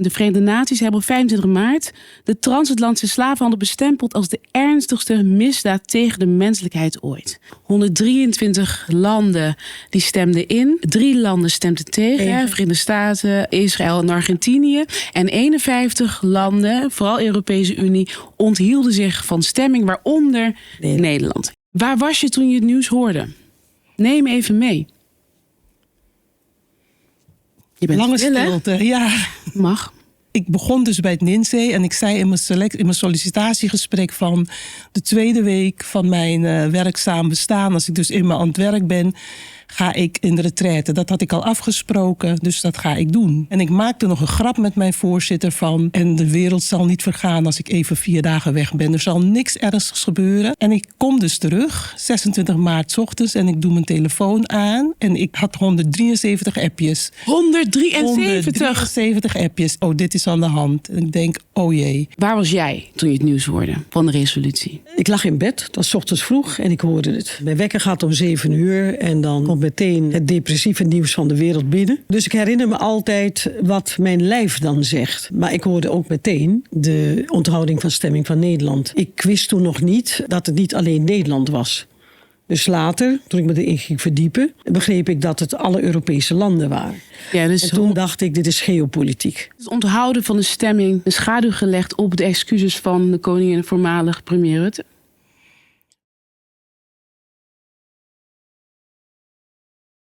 De Verenigde Naties hebben op 25 maart de transatlantische slavenhandel bestempeld als de ernstigste misdaad tegen de menselijkheid ooit. 123 landen die stemden in. 3 landen stemden tegen. Verenigde Staten, Israël en Argentinië. En 51 landen, vooral Europese Unie, onthielden zich van stemming, waaronder Nederland. Waar was je toen je het nieuws hoorde? Neem even mee. Je bent lange stil, hè? stilte, ja. Mag. Ik begon dus bij het NINSEE en ik zei in mijn sollicitatiegesprek van de tweede week van mijn werkzaam bestaan, als ik dus eenmaal aan het werk ben, ga ik in de retraite. Dat had ik al afgesproken, dus dat ga ik doen. En ik maakte nog een grap met mijn voorzitter van, en de wereld zal niet vergaan als ik even 4 dagen weg ben. Er zal niks ernstigs gebeuren. En ik kom dus terug, 26 maart 's ochtends, en ik doe mijn telefoon aan. En ik had 173 appjes. 173 appjes. Oh, dit is aan de hand. En ik denk, oh jee. Waar was jij toen je het nieuws hoorde van de resolutie? Ik lag in bed, het was 's ochtends vroeg en ik hoorde het. Mijn wekker gaat om 7 uur en dan komt meteen het depressieve nieuws van de wereld binnen. Dus ik herinner me altijd wat mijn lijf dan zegt. Maar ik hoorde ook meteen de onthouding van stemming van Nederland. Ik wist toen nog niet dat het niet alleen Nederland was. Dus later, toen ik me erin ging verdiepen, begreep ik dat het alle Europese landen waren. Ja, dus en toen dacht ik, dit is geopolitiek. Het onthouden van de stemming, een schaduw gelegd op de excuses van de koningin en voormalig premier Rutte.